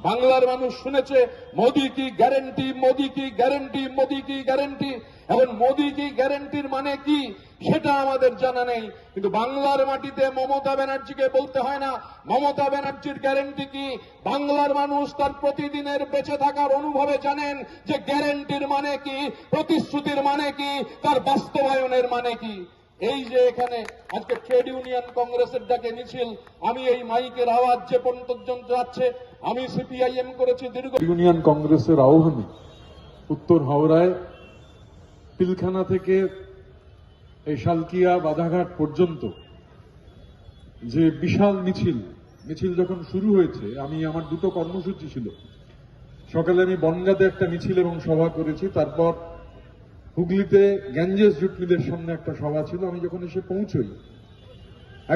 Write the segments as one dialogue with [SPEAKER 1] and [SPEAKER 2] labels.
[SPEAKER 1] বাংলার মানুষ শুনেছে মোদি কি গ্যারেন্টি, মোদি কি গ্যারেন্টি, মোদি কি গ্যারেন্টি। এখন মোদি কি গ্যারেন্টির মানে কি সেটা আমাদের জানা নেই, কিন্তু বাংলার মাটিতে মমতা ব্যানার্জিকে বলতে হয় না মমতা ব্যানার্জির গ্যারেন্টি কি। বাংলার মানুষ তার প্রতিদিনের বেঁচে থাকার অনুভবে জানেন যে গ্যারেন্টির মানে কি, প্রতিশ্রুতির মানে কি, তার বাস্তবায়নের মানে কি। এই যে এখানে আজকে ট্রেড ইউনিয়ন কংগ্রেসের ডাকে মিছিল, আমি এই মাইকের আওয়াজ যে পর্যন্ত যাচ্ছে, আমি সিপিআইএম করেছি দীর্ঘ।
[SPEAKER 2] ইউনিয়ন কংগ্রেসের আহ্বানে উত্তর হাওড়ায় পিলখানা থেকে এই শালকিয়া বাধাঘাট পর্যন্ত যে বিশাল মিছিল যখন শুরু হয়েছে, আমার দুটো কর্মসূচি ছিল। সকালে আমি বনগাঁতে একটা মিছিল এবং সভা করেছি, তারপর হুগলিতে গ্যাঞ্জেস জুট মিলের সামনে একটা সভা ছিল। আমি যখন এসে পৌঁছই,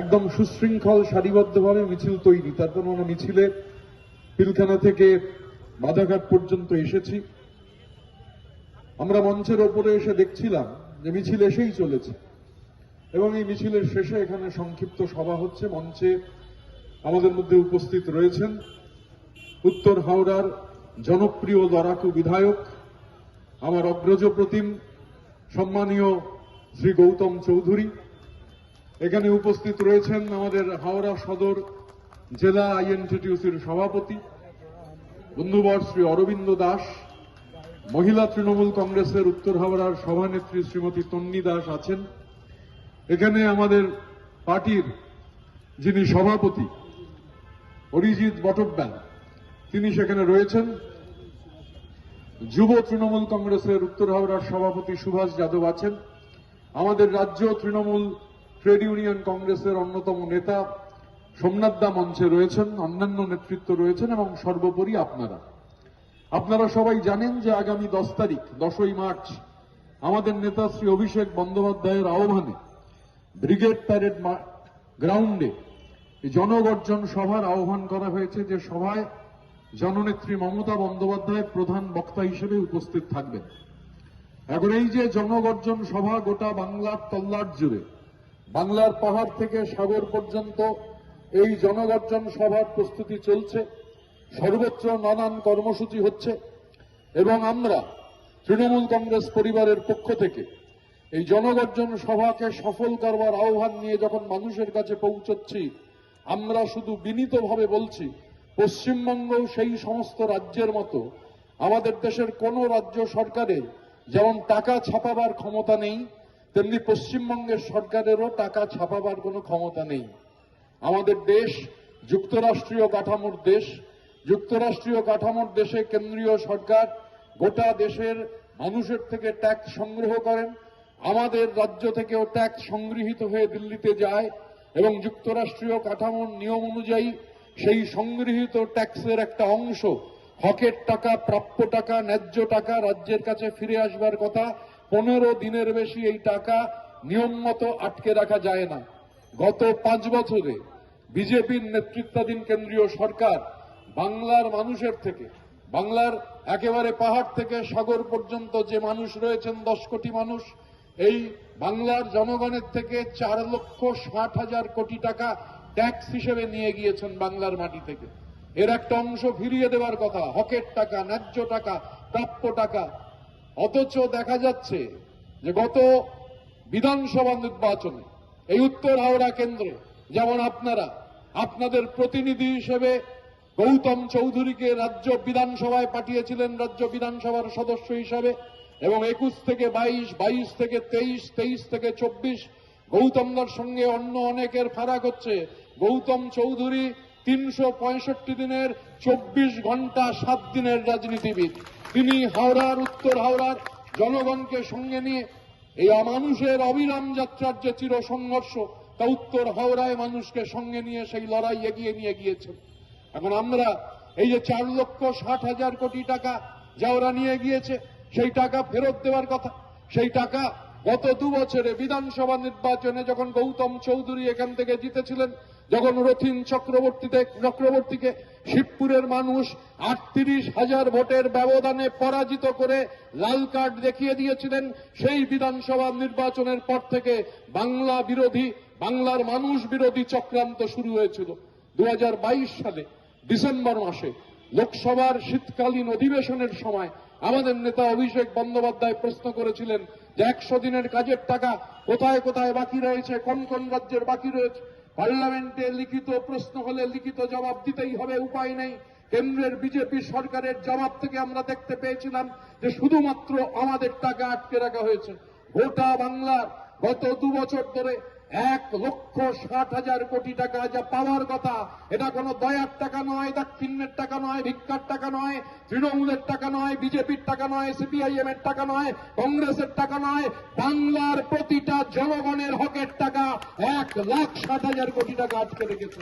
[SPEAKER 2] একদম সুশৃঙ্খল সারিবদ্ধভাবে মিছিল তৈরি। তারপর আমরা মিছিলে পিলখানা থেকে বাধাঘাট পর্যন্ত এসেছি। আমরা মঞ্চের ওপরে এসে দেখছিলাম যে মিছিল এসেই চলেছে এবং এই মিছিলের শেষে এখানে সংক্ষিপ্ত সভা হচ্ছে। মঞ্চে আমাদের মধ্যে উপস্থিত রয়েছেন উত্তর হাওড়ার জনপ্রিয় লড়াকু বিধায়ক, আমার অগ্রজ প্রতিম সম্মানীয় শ্রী গৌতম চৌধুরী। এখানে উপস্থিত রয়েছেন আমাদের হাওড়া সদর জেলা আইএনটিটিউসির সভাপতি বন্ধুবর শ্রী অরবিন্দ দাস। মহিলা তৃণমূল কংগ্রেসের উত্তর হাওড়ার সভানেত্রী শ্রীমতী তন্নি দাস আছেন। এখানে আমাদের পার্টির যিনি সভাপতি অরিজিৎ বটব্যাল, তিনি সেখানে রয়েছেন। যুব তৃণমূল কংগ্রেসের উত্তর হাওড়ার সভাপতি সুভাষ যাদব আছেন। আমাদের রাজ্য তৃণমূল ট্রেড ইউনিয়ন কংগ্রেসের অন্যতম নেতা সোমনাথ দা মঞ্চে রয়েছেন, অন্যান্য নেতৃত্ব রয়েছেন এবং সর্বোপরি আপনারা সবাই জানেন যে আগামী 10 তারিখ 10ই মার্চ আমাদের নেতা শ্রী অভিষেক বন্দ্যোপাধ্যায়ের আহ্বানে ব্রিগেড প্যারেড গ্রাউন্ডে জনগর্জন সভার আহ্বান করা হয়েছে, যে সভায় জননেত্রী মমতা বন্দ্যোপাধ্যায় প্রধান বক্তা হিসেবে উপস্থিত থাকবেন। এখন এই যে জনগর্জন সভা গোটা বাংলার তল্লাট জুড়ে, বাংলার পাহাড় থেকে সাগর পর্যন্ত এই জনগর্জন সভার প্রস্তুতি চলছে, সর্বত্র নানান কর্মসূচি হচ্ছে এবং আমরা তৃণমূল কংগ্রেস পরিবারের পক্ষ থেকে এই জনগর্জন সভাকে সফল করবার আহ্বান নিয়ে যখন মানুষের কাছে পৌঁছচ্ছি, আমরা শুধু বিনীতভাবে বলছি, পশ্চিমবঙ্গ সেই সমস্ত রাজ্যের মতো আমাদের দেশের কোন রাজ্য সরকারের যেমন টাকা ছাপাবার ক্ষমতা নেই, তেমনি পশ্চিমবঙ্গের সরকারেরও টাকা ছাপাবার কোনো ক্ষমতা নেই। আমাদের দেশ যুক্তরাষ্ট্রীয় কাঠামোর দেশ। যুক্তরাষ্ট্রীয় কাঠামোর দেশে কেন্দ্রীয় সরকার গোটা দেশের মানুষের থেকে ট্যাক্স সংগ্রহ করেন। আমাদের রাজ্য থেকেও ট্যাক্স সংগৃহীত হয়ে দিল্লিতে যায় এবং যুক্তরাষ্ট্রীয় কাঠামোর নিয়ম অনুযায়ী সেই সংগৃহীত ট্যাক্সের একটা অংশ, হকের টাকা, প্রাপ্য টাকা, ন্যায্য টাকা রাজ্যের কাছে ফিরে আসবার কথা। 15 দিনের বেশি এই টাকা নিয়ম মতো আটকে রাখা যায় না। গত 5 বছরে বিজেপির নেতৃত্বাধীন কেন্দ্রীয় সরকার বাংলার মানুষের থেকে, বাংলার একেবারে পাহাড় থেকে সাগর পর্যন্ত যে মানুষ রয়েছেন 10 কোটি মানুষ, এই বাংলার জনগণের থেকে 4,60,000 কোটি টাকা ট্যাক্স হিসেবে নিয়ে গিয়েছেন বাংলার মাটি থেকে। এর একটা অংশ ফিরিয়ে দেওয়ার কথা, হকের টাকা, ন্যায্য টাকা, প্রাপ্য টাকা। অথচ দেখা যাচ্ছে যে গত বিধানসভা নির্বাচনে এই উত্তর হাওড়া কেন্দ্রে যেমন আপনাদের প্রতিনিধি হিসেবে গৌতম চৌধুরীকে রাজ্য বিধানসভায় পাঠিয়েছিলেন, রাজ্য বিধানসভার সদস্য হিসাবে, এবং 21 থেকে 22, 22 থেকে 23, 23 থেকে 24 গৌতমদার সঙ্গে অন্য অনেকের ফারাক হচ্ছে। গৌতম চৌধুরী 365 দিনের 24 ঘন্টা 7 দিনের রাজনীতিবিদ। তিনি হাওড়ার, উত্তর হাওড়ার জনগণকে সঙ্গে নিয়ে এই মানুষের অবিরাম যাত্রার যে চির সংঘর্ষ, তা উত্তর হাওড়ায় মানুষকে সঙ্গে নিয়ে সেই লড়াই এগিয়ে নিয়ে গিয়েছেন। এখন আমরা এই যে 4,60,000 কোটি টাকা যা ওরা নিয়ে গিয়েছে, সেই টাকা ফেরত দেওয়ার কথা। সেই টাকা গত 2 বছরে বিধানসভা নির্বাচনে যখন গৌতম চৌধুরী এখান থেকে জিতেছিলেন, যখন রথীন চক্রবর্তীকে শিবপুরের মানুষ 38,000 ভোটের ব্যবধানে পরাজিত করে লাল কার্ড দেখিয়ে দিয়েছিলেন, সেই বিধানসভা নির্বাচনের পর থেকে বাংলা বিরোধী, বাংলার মানুষ বিরোধী চক্রান্ত শুরু হয়েছিল। 2022 সালে ডিসেম্বর মাসে
[SPEAKER 1] লোকসভার শীতকালীন অধিবেশনের সময় আমাদের নেতা অভিষেক বন্দ্যোপাধ্যায় প্রশ্ন করেছিলেন যে 100 দিনের কাজের টাকা কোথায় কোথায় বাকি রয়েছে, কোন কোন রাজ্যের বাকি রয়েছে। পার্লামেন্টে লিখিত প্রশ্ন হলে লিখিত জবাব দিতেই হবে, উপায় নেই। কেন্দ্রের বিজেপি সরকারের জবাব থেকে আমরা দেখতে পেয়েছিলাম যে শুধুমাত্র আমাদের টাকা আটকে রাখা হয়েছে। গোটা বাংলার গত 2 বছর ধরে 1,60,000 কোটি টাকা যা পাওয়ার কথা, এটা কোনো দয়ার টাকা নয়, দাক্ষিণ্যের টাকা নয়, ভিক্ষার টাকা নয়, তৃণমূলের টাকা নয়, বিজেপির টাকা নয়, সিপিআইএম এর টাকা নয়, কংগ্রেসের টাকা নয়, বাংলার প্রতিটা জনগণের হকের টাকা 1,60,000 কোটি টাকা আটকে রেখেছে।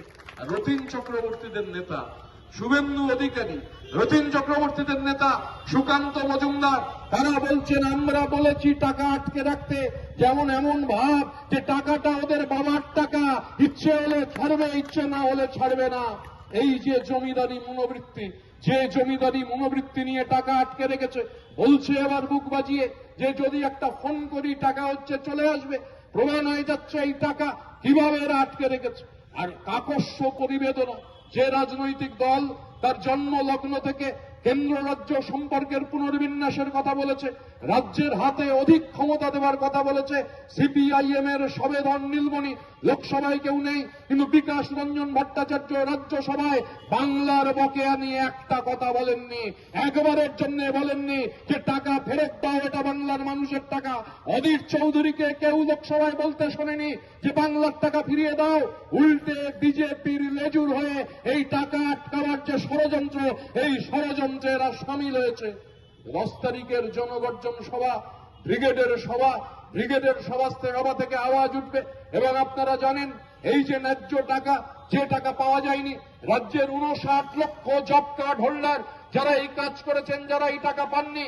[SPEAKER 1] রতিন চক্রবর্তীদের নেতা শুভেন্দু অধিকারী, রতিন চক্রবর্তীদের নেতা সুকান্ত মজুমদার, তারা বলছেন আমরা বলেছি টাকা আটকে রাখতে, যেমন এমন ভাব যে টাকাটা ওদের বাবার টাকা, ইচ্ছে হলে ছাড়বে, ইচ্ছে না হলে ছাড়বে না। এই যে জমিদারি মনোবৃত্তি, যে জমিদারি মনোবৃত্তি নিয়ে টাকা আটকে রেখেছে, বলছে এবার বুক বাজিয়ে যে যদি একটা ফোন করি টাকা হচ্ছে চলে আসবে। প্রমাণ হয়ে যাচ্ছে এই টাকা কিভাবে এরা আটকে রেখেছে। আর কাকস্য পরিবেদনা, যে রাজনৈতিক দল তার জন্ম লগ্ন থেকে কেন্দ্র রাজ্য সম্পর্কের পুনর্বিন্যাসের কথা বলেছে, রাজ্যের হাতে অধিক ক্ষমতা দেওয়ার কথা বলেছে, সিপিআইএম এর সবেধন নীলমণি লোকসভায় কেউ নেই, কিন্তু বিকাশ রঞ্জন ভট্টাচার্য রাজ্যসভায় বাংলার বকেয়া নিয়ে একটা কথা বলেননি, একবারের জন্য বলেননি যে টাকা ফেরত দাও, এটা বাংলার মানুষের টাকা। অধীর চৌধুরীকে কেউ লোকসভায় বলতে শোনেনি যে বাংলার টাকা ফিরিয়ে দাও। উল্টে বিজেপির লেজুর হয়ে এই টাকা আটকাবার যে ষড়যন্ত্র, এই ষড়যন্ত্রে এরা সামিল হয়েছে। 10 তারিখের জনগর্জন সভা, ব্রিগেডের সভা থেকে আওয়াজ উঠবে। এবং আপনারা জানেন এই যে ন্যায্য টাকা, যে টাকা পাওয়া যায়নি, রাজ্যের 59 লক্ষ জব কার্ড হোল্ডার যারা এই কাজ করেছেন, যারা এই টাকা পাননি,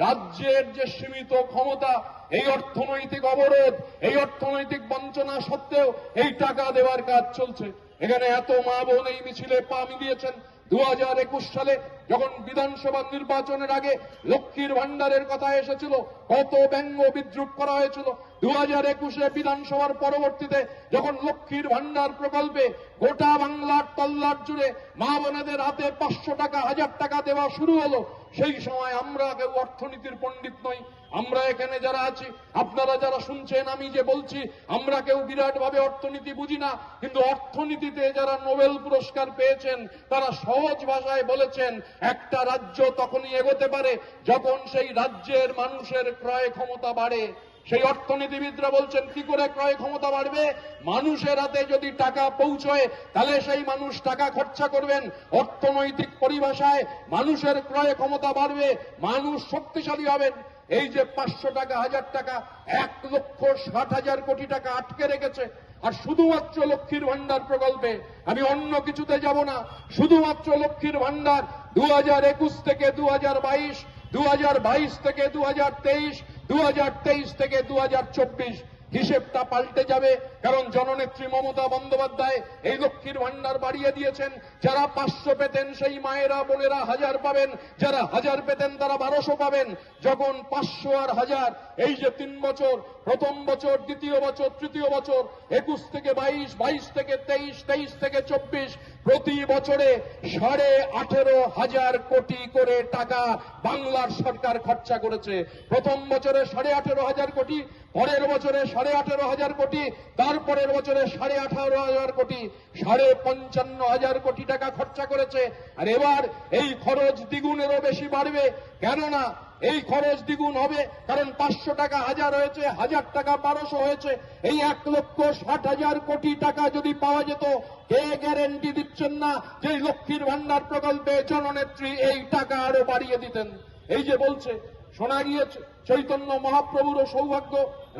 [SPEAKER 1] রাজ্যের যে সীমিত ক্ষমতা, এই অর্থনৈতিক অবরোধ, এই অর্থনৈতিক বঞ্চনা সত্ত্বেও এই টাকা দেওয়ার কাজ চলছে। এখানে এত মা বোন এই মিছিলে পা মিলিয়েছেন। 2021 সালে যখন বিধানসভা নির্বাচনের আগে লক্ষ্মীর ভান্ডারের কথা এসেছিল, কত ব্যঙ্গ বিদ্রুপ করা হয়েছিল। 2021 বিধানসভার পরবর্তীতে যখন লক্ষ্মীর ভান্ডার প্রকল্পে গোটা বাংলার তল্লাট জুড়ে মা বোনেদের হাতে 500 টাকা, 1000 টাকা দেওয়া শুরু হলো, সেই সময় আমরা কেউ অর্থনীতির পণ্ডিত নই। আমরা এখানে যারা আছি, আপনারা যারা শুনছেন, আমি যে বলছি, আমরা কেউ বিরাট ভাবে অর্থনীতি বুঝি না, কিন্তু অর্থনীতিতে যারা নোবেল পুরস্কার পেয়েছেন তারা সহজ ভাষায় বলেছেন একটা রাজ্য তখনই এগোতে পারে যখন সেই রাজ্যের মানুষের ক্রয় ক্ষমতা বাড়ে। সেই অর্থনীতিবিদরা বলছেন কি করে ক্রয় ক্ষমতা বাড়বে? মানুষের হাতে যদি টাকা পৌঁছয় তাহলে সেই মানুষ টাকা খরচা করবেন। অর্থনৈতিক পরিভাষায় মানুষের ক্রয় ক্ষমতা বাড়বে, মানুষ শক্তিশালী হবেন। এই যে 500 টাকা, 1000 টাকা, 1,60,000 কোটি টাকা আটকে রেখেছে। আর শুধুমাত্র লক্ষ্মীর ভান্ডার প্রকল্পে, আমি অন্য কিছুতে যাব না, শুধুমাত্র লক্ষ্মীর ভান্ডার 2021 থেকে 2022, 2022 থেকে 2023, 2023 থেকে 2024 হিসেবটা পাল্টে যাবে। কারণ জননেত্রী মমতা বন্দ্যোপাধ্যায় এই লক্ষ্মীর ভান্ডার বাড়িয়ে দিয়েছেন। যারা 500 পেতেন সেই মায়েরা বোনেরা 1000 পাবেন, যারা 1000 পেতেন তারা 1200 পাবেন। যখন 500 আর 1000, এই যে 3 বছর, প্রথম বছর, দ্বিতীয় বছর, তৃতীয় বছর, 21 থেকে 22, 22 থেকে 23, 23 থেকে 24, প্রতি বছরে 18,500 কোটি করে টাকা বাংলার সরকার খরচা করেছে। প্রথম বছরে 18,500 কোটি, পরের বছরে 18,500 কোটি, তারপরের বছরে 18,500 কোটি, 55,500 কোটি টাকা খরচা করেছে। আর এবার এই খরচ দ্বিগুণেরও বেশি বাড়বে। কেননা এই খরচ দ্বিগুণ হবে কারণ 500 টাকা 1000 হয়েছে, 1000 টাকা 1200 হয়েছে। এই 1,60,000 কোটি টাকা যদি পাওয়া যেত, কে গ্যারেন্টি দিচ্ছেন না যে লক্ষ্মীর ভান্ডার প্রকল্পে জননেত্রী এই টাকা আরো বাড়িয়ে দিতেন? এই যে বলছে, শোনা গিয়েছে চৈতন্য মহাপ্রভুরও সৌভাগ্য,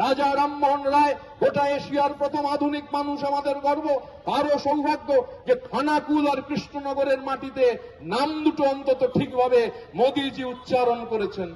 [SPEAKER 1] রাজা রামমোহন রায় গোটা এশিয়ার প্রথম আধুনিক মানুষ, আমাদের গর্ব। তারও সৌভাগ্য যে খানাকুল আর কৃষ্ণনগরের মাটিতে নাম দুটো অন্তত ঠিকভাবে মোদিজি উচ্চারণ করেছেন।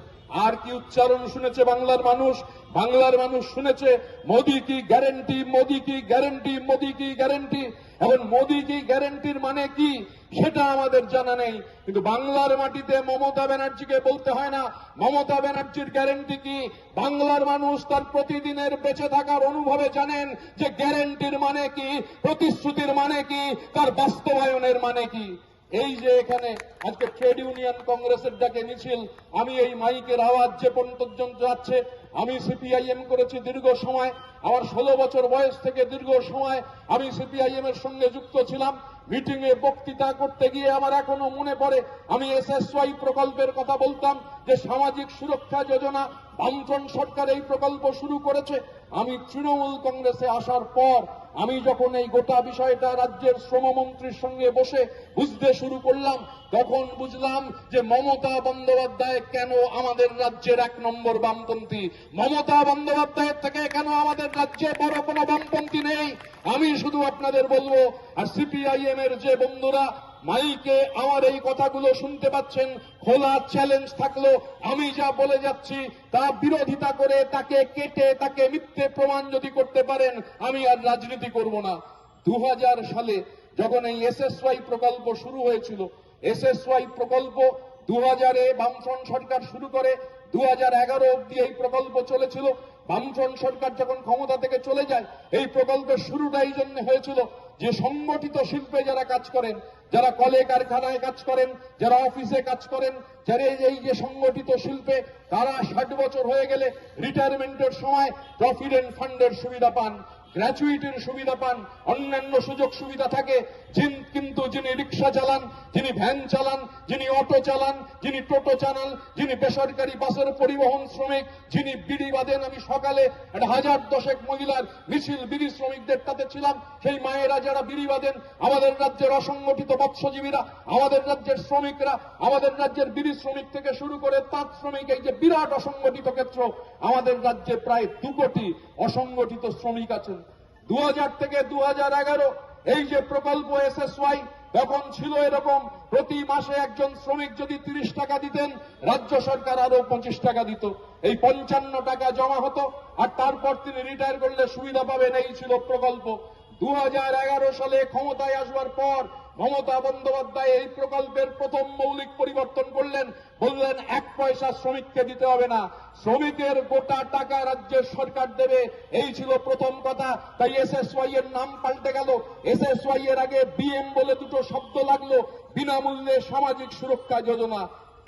[SPEAKER 1] আর কি উচ্চারণ শুনেছে বাংলার মানুষ? বাংলার মানুষ শুনেছে মোদি কি গ্যারেন্টি, মোদি কি গ্যারেন্টি, মোদি কি গ্যারেন্টি। এখন মোদি কি গ্যারেন্টির মানে কি সেটা আমাদের জানা নেই, কিন্তু বাংলার মাটিতে মমতা ব্যানার্জিকে বলতে হয় না মমতা ব্যানার্জির গ্যারেন্টি কি। বাংলার মানুষ তার প্রতিদিনের বেঁচে থাকার অনুভবে জানেন যে গ্যারেন্টির মানে কি, প্রতিশ্রুতির মানে কি, তার বাস্তবায়নের মানে কি। এই যে এখানে আজকে ট্রেড ইউনিয়ন কংগ্রেসের ডাকে মিছিল, আমি এই মাইকের আওয়াজ যে পর্যন্ত যাচ্ছে, আমি সিপিআইএম করেছি দীর্ঘ সময়, আমার 16 বছর বয়স থেকে দীর্ঘ সময় আমি সিপিআইএম এর সঙ্গে যুক্ত ছিলাম। মিটিং এ বক্তৃতা করতে গিয়ে আমার এখনো মনে পড়ে, আমি এসএসওয়াই প্রকল্পের কথা বলতাম যে সামাজিক সুরক্ষা যোজনা, বামফ্রন্ট সরকার এই প্রকল্প শুরু করেছে। আমি তৃণমূল কংগ্রেসে আসার পর আমি যখন এই গোটা বিষয়টা রাজ্যের শ্রমমন্ত্রীর সঙ্গে বসে বুঝতে শুরু করলাম, তখন বুঝলাম যে মমতা বন্দ্যোপাধ্যায় কেন আমাদের রাজ্যের 1 নম্বর বামপন্থী, মমতা বন্দ্যোপাধ্যায়ের থেকে কেন আমাদের রাজ্যে বড় কোনো বামপন্থী নেই। আমি শুধু আপনাদের বলবো, আর সিপিআইএম এর যে বন্ধুরা মাইকে আমার এই কথাগুলো শুনতে পাচ্ছেন, খোলা চ্যালেঞ্জ থাকলো, আমি যা বলে যাচ্ছি তা বিরোধিতা করে তাকে কেটে তাকে মিথ্যে প্রমাণ যদি করতে পারেন, আমি আর রাজনীতি করব না। 2000 সালে যখন এই এসএসওয়াই প্রকল্প শুরু হয়েছিল, এসএসওয়াই প্রকল্প 2000-এ বামফ্রন্ট সরকার শুরু করে 2011 অব্দি এই প্রকল্প চলেছিল। বামফ্রন্ট সরকার যখন ক্ষমতা থেকে চলে যায়, এই প্রকল্পের শুরুটা এই জন্য হয়েছিল যে সংগঠিত শিল্পে যারা কাজ করেন, যারা কলে কারখানায় কাজ করেন, যারা অফিসে কাজ করেন, যারা এই যে সংগঠিত শিল্পে, তারা 60 বছর হয়ে গেলে রিটায়ারমেন্টের সময় প্রভিডেন্ট ফান্ডের সুবিধা পান, গ্র্যাচুইটির সুবিধা পান, অন্যান্য সুযোগ সুবিধা থাকে। কিন্তু যিনি রিক্সা চালান, যিনি ভ্যান চালান, যিনি অটো চালান, যিনি টোটো চালান, যিনি বেসরকারি বাসের পরিবহন শ্রমিক, যিনি বিড়ি বাঁধেন, আমি সকালে 1010 মহিলার মিছিল বিড়ি শ্রমিকদের তাতে ছিলাম। সেই মায়েরা যারা বিড়ি বাঁধেন, আমাদের রাজ্যের অসংগঠিত মৎস্যজীবীরা, আমাদের রাজ্যের শ্রমিকরা, আমাদের রাজ্যের বিড়ি শ্রমিক থেকে শুরু করে তাঁত শ্রমিক, এই যে বিরাট অসংগঠিত ক্ষেত্র, আমাদের রাজ্যে প্রায় 2 কোটি অসংগঠিত শ্রমিক আছেন। 2000 থেকে 2011 এই যে প্রকল্প এসএসওয়াই, তখন ছিল এরকম, প্রতি মাসে একজন শ্রমিক যদি 30 টাকা দিতেন, রাজ্য সরকার আরো 25 টাকা দিত। এই 55 টাকা জমা হতো, আর তারপর তিনি রিটায়ার করলে সুবিধা পাবেন, এই ছিল প্রকল্প। 2011 সালে ক্ষমতায় আসবার পর মমতা বন্দ্যোপাধ্যায় এই প্রকল্পের প্রথম মৌলিক পরিবর্তন করলেন, বললেন 1 পয়সা শ্রমিককে দিতে হবে না, শ্রমিকের গোটা টাকা রাজ্যের সরকার দেবে। এই ছিল প্রথম কথা। তাই এসএসওয়াই এর নাম পাল্টে গেল। এসএসওয়াই এর আগে বিএম বলে দুটো শব্দ লাগলো, বিনামূল্যে সামাজিক সুরক্ষা যোজনা।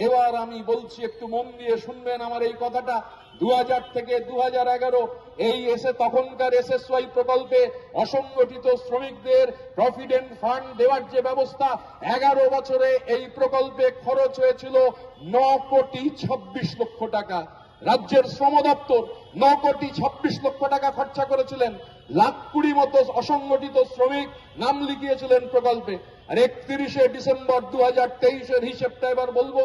[SPEAKER 1] এবার আমি বলছি, একটু মন দিয়ে শুনবেন আমার এই কথাটা। 2000 থেকে 2011 এই তখনকার এসএসওয়াই প্রকল্পে অসংগঠিত শ্রমিকদের প্রভিডেন্ট ফান্ড দেওয়ার যে ব্যবস্থা, 11 বছরে এই প্রকল্পে খরচ হয়েছিল 9 কোটি 26 লক্ষ টাকা। রাজ্যের শ্রম দপ্তর 9 কোটি 26 লক্ষ টাকা খরচা করেছিলেন। 1,20,000 মতো অসংগঠিত শ্রমিক নাম লিখিয়েছিলেন প্রকল্পে। আর 31শে ডিসেম্বর 2023-এর হিসেবটা এবার বলবো,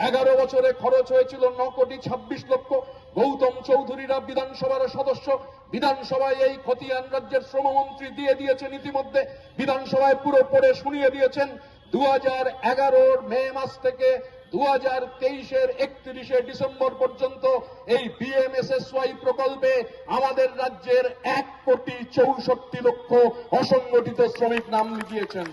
[SPEAKER 1] 11 বছরে খরচ হয়েছিল 9 কোটি 26 লক্ষ। গৌতম চৌধুরীরা বিধানসভার সদস্য, বিধানসভায় এই খতিয়ান রাজ্যের শ্রমমন্ত্রী দিয়ে দিয়েছেন, ইতিমধ্যে বিধানসভায় পুরো পড়ে শুনিয়ে দিয়েছেন। 2011-র মে মাস থেকে 2023-এর 31শে ডিসেম্বর পর্যন্ত এই বিএমএসএসওয়াই প্রকল্পে আমাদের রাজ্যের 1 কোটি 64 লক্ষ অসংগঠিত শ্রমিক নাম লিখিয়েছেন।